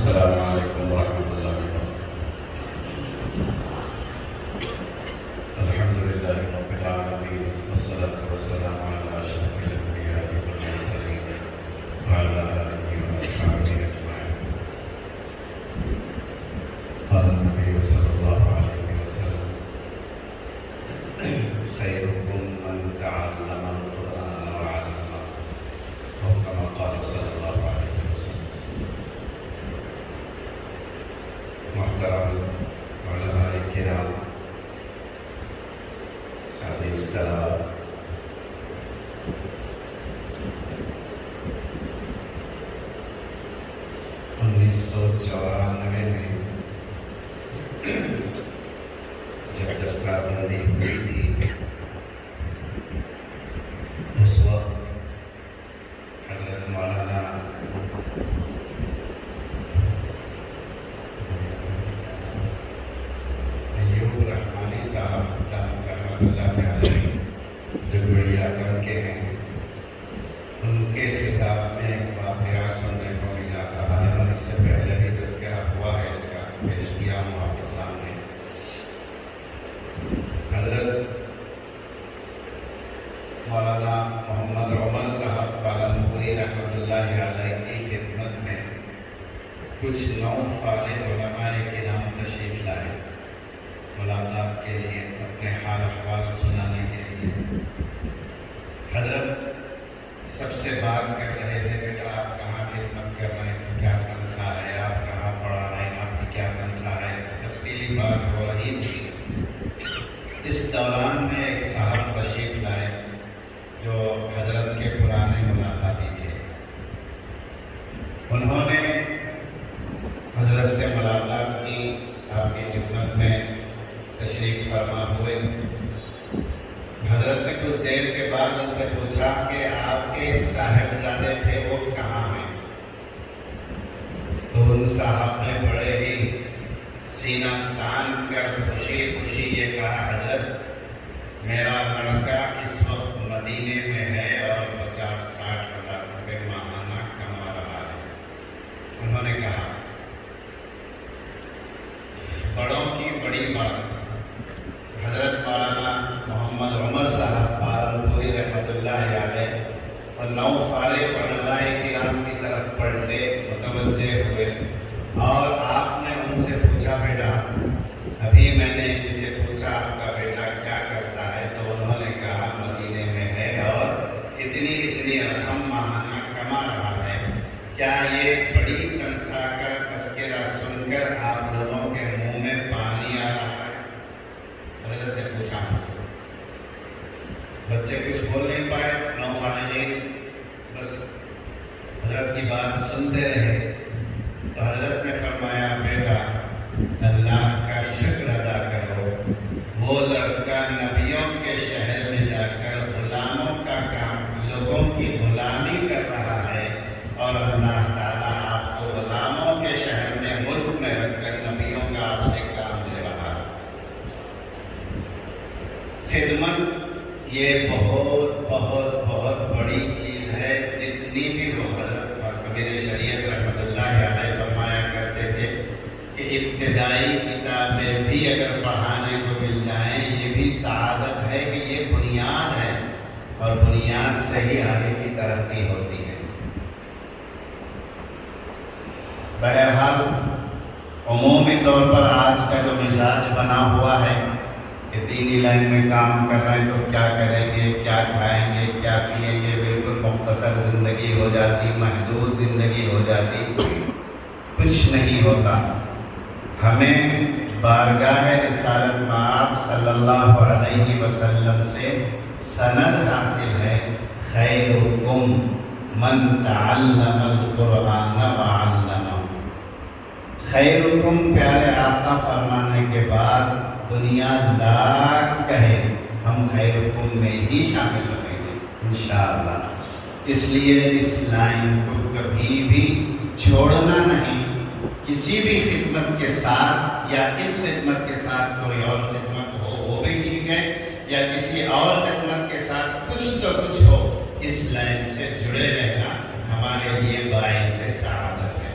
السلام علیکم ورحمۃ اللہ وبرکاتہ۔ الحمدللہ رب العالمین والصلاة والسلام علی اشرف الانبیاء والمرسلین وعلی آلہ واصحابہ اجمعین۔ قال النبی صلی اللہ علیہ وسلم خیرکم من تعلم القرآن وعلمہ، او کما قال صلی اللہ علیہ وسلم۔ محترم علماء کرام، عزیز طلباء، انیس سو 94 میں جب دستہ بندی ہوئی تھی، اس وقت حضرت مولانا رحمانی صاحب رحمۃ اللہ علیہ جو بڑھیا کر کے ہیں، ان کے خطاب میں ایک واقعہ سننے کو ملا تھا۔ حالانکہ اس سے پہلے بھی تذکرہ ہوا ہے، اس کا پیش کیا ہوں آپ کے سامنے۔ حضرت مولانا محمد عمر صاحب پالنپوری رحمۃ اللہ علیہ کی خدمت میں کچھ نو فاضل علماء کرام تشریف لائے ملاقات کے لیے، اپنے حال احوال سنانے کے لیے۔ حضرت سب سے بات کر رہے تھے، بیٹا آپ کہاں خدمت کر رہے ہیں، کیا تنخواہ ہے، آپ کہاں پڑھا رہے ہیں، آپ کی کیا تنخواہ ہے، تفصیلی بات ہو رہی تھی۔ اس دوران میں ایک صاحب تشریف لائے جو حضرت کے پرانے ملاقاتی تھے۔ انہوں نے حضرت سے ملاقات کی، آپ کی خدمت میں تشریف فرما ہوئے۔ حضرت نے کچھ دیر کے بعد ان سے پوچھا کہ آپ کے ایک صاحبزادے تھے، وہ کہاں ہیں؟ تو ان صاحب نے بڑے ہی سینہ تان کر خوشی خوشی یہ کہا، حضرت میرا لڑکا اس وقت مدینے میں ہے اور 50-60 ہزار روپے ماہانہ کما رہا ہے۔ انہوں نے کہا بڑوں کی بڑی بات۔ حضرت مولانا محمد عمر صاحب پالنپوری رحمۃ اللہ علیہ اور نو فارغ علماء کرام کی طرف پلٹے، متوجہ ہوئے، اور آپ نے ان سے پوچھا، بیٹا ابھی میں نے ان سے پوچھا آپ کا بیٹا کیا کرتا ہے، تو انہوں نے کہا مدینے میں ہے اور اتنی رقم ماہانہ کما رہا ہے۔ کیا یہ بڑی تنخواہ کا تذکرہ سن کر آپ لوگوں کے منہ میں پانی آ رہا ہے؟ حضرت نے پوچھا ہم سے۔ بچے کچھ بول نہیں پائے، نوفارغین بس حضرت کی بات سنتے رہے۔ تو حضرت نے فرمایا، بیٹا اللہ کا شکر ادا کرو، وہ لڑکا نبیوں کے شہر میں جا کر غلاموں کا کام، لوگوں کی غلامی کر رہا ہے، اور اللہ تعالیٰ آپ کو غلاموں کے شہر میں، ملک میں رکھ کر نبیوں کا آپ سے کام لے رہا ہے۔ خدمت یہ بہت بہت بہت بڑی چیز ہے، جتنی بھی ہو۔ حضرت کبیر شریعت رحمۃ اللہ علیہ فرمایا کرتے تھے کہ ابتدائی کتابیں بھی اگر پڑھانے کو مل جائیں، یہ بھی سعادت ہے کہ یہ بنیاد ہے، اور بنیاد سے ہی آگے کی ترقی ہوتی ہے۔ بہرحال عمومی طور پر آج کا جو مزاج بنا ہوا ہے کہ دینی لائن میں کام کر رہے ہیں تو کیا کریں گے، کیا کھائیں گے، کیا پئیں گے، بالکل مختصر زندگی ہو جاتی، محدود زندگی ہو جاتی، کچھ نہیں ہوتا۔ ہمیں بارگاہ رسالت مآب صلی اللہ علیہ وسلم سے سند حاصل ہے، خیرکم من تعلم القرآن وعلمہ۔ خیرکم پیارے آقا فرمانے کے بعد دنیا لاکھ کہے، ہم خیرکم میں ہی شامل رہیں گے انشاءاللہ۔ اس لیے اس لائن کو کبھی بھی چھوڑنا نہیں۔ کسی بھی خدمت کے ساتھ یا اس خدمت کے ساتھ کوئی اور خدمت ہو وہ بھی ٹھیک ہے، یا کسی اور خدمت کے ساتھ کچھ تو کچھ ہو، اس لائن سے جڑے رہنا ہمارے لیے باعث سعادت ہے۔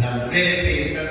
90%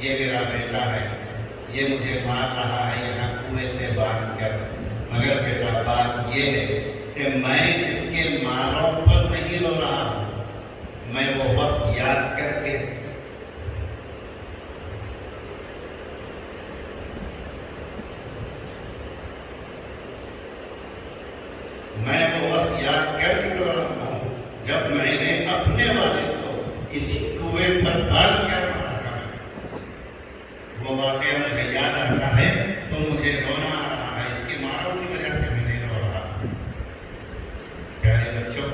یہ میرا بیٹا ہے، یہ مجھے مار رہا ہے یہاں کنویں سے باندھ کر، مگر بیٹا بات یہ ہے کہ میں اس کے ماروں پر نہیں رو رہا ہوں، میں وہ وقت یاد کر کے رو رہا ہوں جب میں نے اپنے والد کو اسی کنویں پر باندھ کر مارا تھا۔ وہ واقعہ مجھے یاد آتا ہے تو مجھے رونا آ رہا ہے، اس کے ماروں کی وجہ سے میں نہیں رو رہا۔ پیارے بچوں،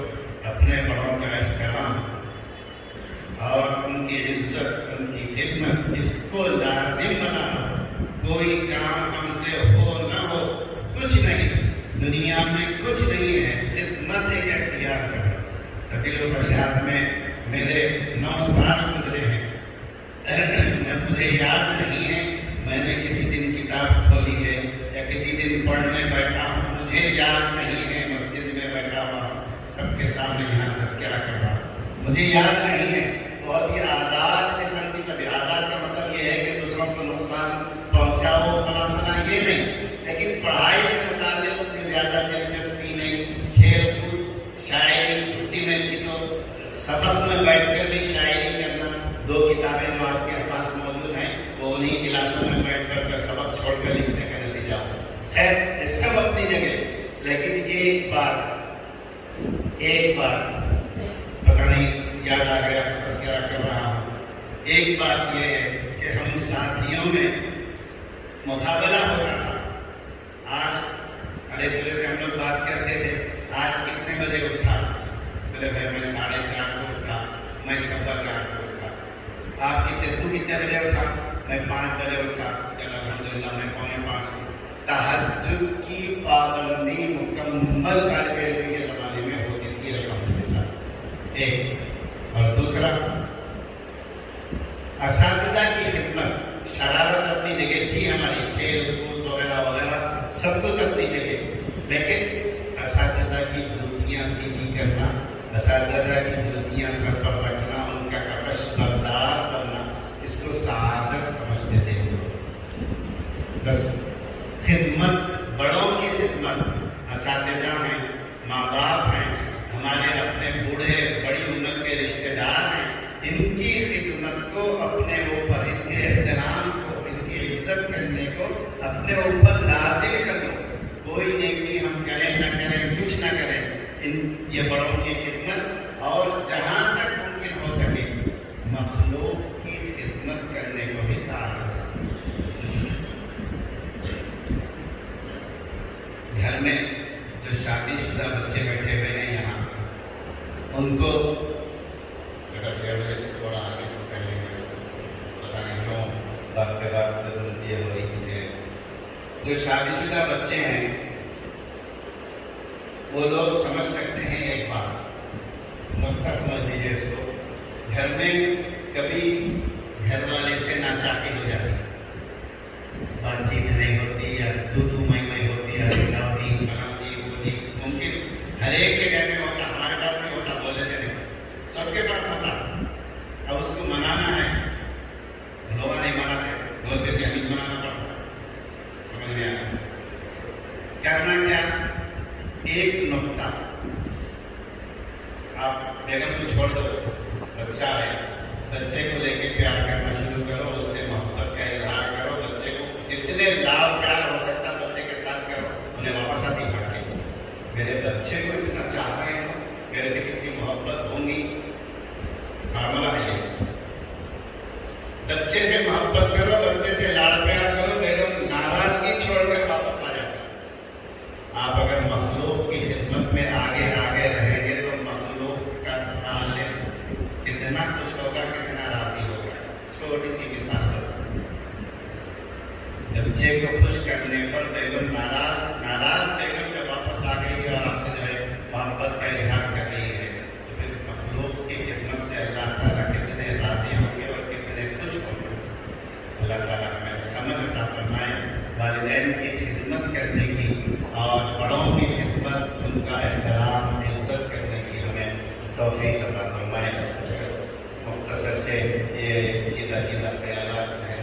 اپنے بڑوں کا احترام اور ان کی عزت، ان کی خدمت، اس کو لازم بنانا۔ کوئی کام ہم سے ہو نہ ہو، کچھ نہیں، دنیا میں کچھ نہیں ہے، خدمت ایک اختیار کرنا۔ سبیل و رشاد میں میرے 9 سال گزرے ہیں، مجھے یاد نہیں ہے میں نے کسی دن کتاب کھولی ہے یا کسی دن پڑھنے بیٹھا ہوں، مجھے یاد نہیں ہے مسجد میں بیٹھا ہوا سب کے سامنے یہاں تذکرہ کر رہا ہوں، مجھے یاد نہیں ہے۔ بہت ہی آزاد قسم کی طبیعت، آزاد کا مطلب یہ ہے کہ دوسروں کو نقصان پہنچاؤ فلاں فلاں، یہ نہیں، لیکن پڑھائی سے متعلق اتنی زیادہ دلچسپی نہیں، کھیل کود، شاعری چھٹی میں تھی تو سبق میں بیٹھ کر بھی شاعری کرنا، 2 کتابیں جو آپ کے پاس موجود ہیں وہ انہیں کلاسوں میں بیٹھ کر سبق چھوڑ کر لکھنے کا نتیجہ ہو۔ خیر یہ سب اپنی جگہ، لیکن ایک بار پتہ نہیں یاد آ گیا تو تذکرہ کر رہا ہوں۔ ایک بات یہ ہے کہ ہم ساتھیوں میں مقابلہ ہو رہا تھا، آج ارے پورے سے ہم لوگ بات کرتے تھے، آج کتنے بجے اٹھا؟ بولے بھائی میں 4:30 کو اٹھا، میں 4:15 کو اٹھا۔ آپ تو کتنے بجے اٹھا؟ میں 5 بجے اٹھا۔ چلو الحمدللہ میں 4:45 کو۔ تہجد کی پابندی مکمل طالب علم کے زمانے میں ہوتی تھی الحمدللہ، ایک۔ اور دوسرا، اساتذہ کی خدمت، شرارت اپنی جگہ تھی ہماری، کھیل کود وغیرہ وغیرہ سب کچھ اپنی جگہ، لیکن اساتذہ کی جوتیاں سیدھی کرنا، اساتذہ کی جوتیاں سر پر رکھنا، ان کا کفش بردار کرنا، اس کو سعادت سمجھتے تھے۔ بس خدمت، بڑوں کی خدمت، اساتذہ ہیں، ماں باپ ہیں، ہمارے اپنے بوڑھے بڑی عمر کے رشتہ دار ہیں، ان کی خدمت کو اپنے اوپر، ان کے احترام کو، ان کی عزت کرنے کو اپنے اوپر لازم کر لو۔ کوئی نیکی ہم کریں نہ کریں، کچھ نہ کریں، یہ بڑوں کی خدمت، اور جہاں تک ممکن ہو سکے مخلوق کی خدمت کرنے کو بھی سعادت سمجھیں۔ گھر میں جو شادی شدہ بچے بیٹھے ہوئے ہیں یہاں، ان کو اگر 1:30 بجے سے تھوڑا آگے تو پہلے پتہ نہیں کیوں بات کے بعد یہ ہو رہی مجھے، جو شادی شدہ بچے ہیں وہ لوگ سمجھ سکتے ہیں ایک بات، نقطہ سمجھ لیجیے اس کو۔ گھر میں کبھی گھر والے سے ناچاکی ہو جاتی، بات چیت نہیں ہوتی، یا تو میں ہوتی ہے، ممکن ہر ایک کے گھر میں ہوتا، ہمارے پاس بھی ہوتا، بول لیتے نہیں، سب کے پاس ہوتا۔ اب اس کو منانا ہے، لوگ نہیں مناتے، بول کر کے ہمیں منانا پڑتا، سمجھ میں آیا؟ کرنا کیا؟ ایک نقطہ، آپ بیگم کو چھوڑ دو، بچہ ہے، بچے کو لے کے پیار کرنا شروع کرو، اس سے محبت کا اظہار کرو، بچے کو جتنے لاڑ پیار ہو سکتا بچے کے ساتھ کرو، انہیں واپس آتی بھاگے، میرے بچے کو اتنا چاہ رہے ہو، میرے سے کتنی محبت ہوں گی، فارمولہ ہے یہ۔ بچے سے محبت کرو، بچے سے لاڑ پیار کرو، بیگم ناراضگی چھوڑ کر واپس آ جاتا۔ آپ اگر مخلوق کی خدمت میں آگے رہیں گے تو مخلوق کا خالق کتنا خوش ہوگا، کتنا راضی ہوگا۔ چھوٹی سی مثال بس، بچے کو خوش کرنے پر بیگم ناراض بیگم جب واپس آ گئی اور آپ سے جو ہے محبت کا اظہار کر رہی ہے، تو پھر مخلوق کی خدمت سے اللہ تعالیٰ کتنے راضی ہوں گے اور کتنے خوش ہوں گے۔ اللہ تعالیٰ ہمیں سمجھ عطا فرمائے، والدین کی خدمت کرنے کی اور بڑوں کی خدمت، ان کا احترام، عزت کرنے کی ہمیں توفیق عطا فرمائے۔ مختصر سے یہ سیدھا خیالات ہیں۔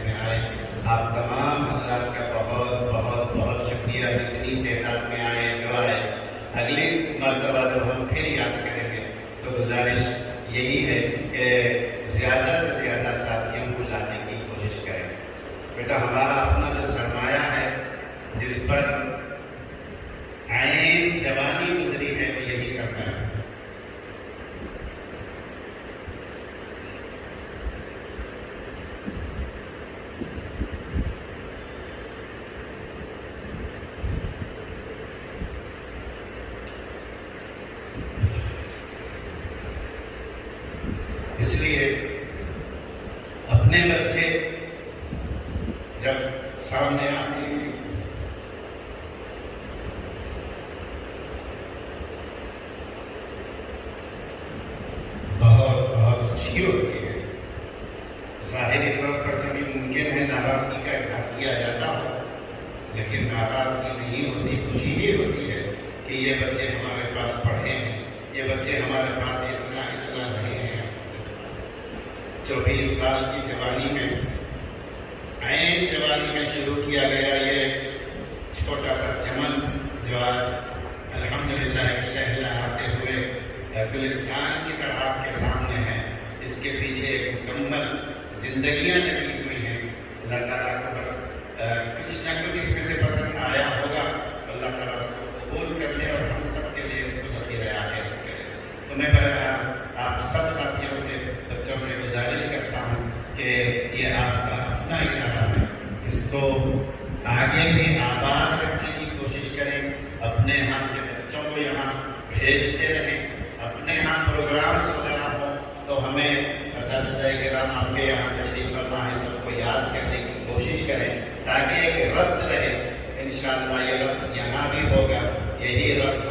یہی ہے کہ زیادہ سے زیادہ ساتھیوں کو لانے کی کوشش کریں. بیٹا ہمارا اپنا جو سرمایہ ہے جس پر عین جوانی گزری ہے وہ یہی سرمایہ ہے. اس لیے اپنے بچے جب سامنے آتے ہیں بہت خوشی ہوتی ہے. ظاہری طور پر کبھی ممکن ہے ناراضگی کا اظہار کیا جاتا ہو، لیکن ناراضگی نہیں ہوتی، خوشی ہی ہوتی ہے کہ یہ بچے ہمارے پاس پڑھے ہیں، یہ بچے ہمارے پاس اتنا رہے ہیں. 24 سال کی جوانی میں، عین جوانی میں شروع کیا گیا یہ چھوٹا سا چمن جو آج الحمدللہ لہلہاتے ہوئے گلستان کی طرح آپ کے سامنے ہے. اس کے پیچھے ایک مکمل زندگیاں لگی ہوئی ہیں. اللہ تعالیٰ کو بس کچھ نہ کچھ اس میں سے پسند آیا ہوگا، اللہ تعالیٰ اس کو قبول کر لے اور ہم سب کے لیے اس کو ذخیرہ آخرت کرے. تو میں آپ سب ساتھیوں سے، بچوں سے گزارش کرتا ہوں کہ یہ آپ کا اپنا ادارہ ہے، اس کو آگے بھی آباد رکھنے کی کوشش کریں. اپنے ہاں سے بچوں کو یہاں بھیجتے رہیں. اپنے ہاں پروگرامس وغیرہ ہوں تو ہمیں اساتذہ کرام آپ کے یہاں تشریف فرما ہے سب کو یاد کرنے کی کوشش کریں تاکہ ایک ربط رہے. انشاءاللہ یہ ربط یہاں بھی ہوگا. یہی ربط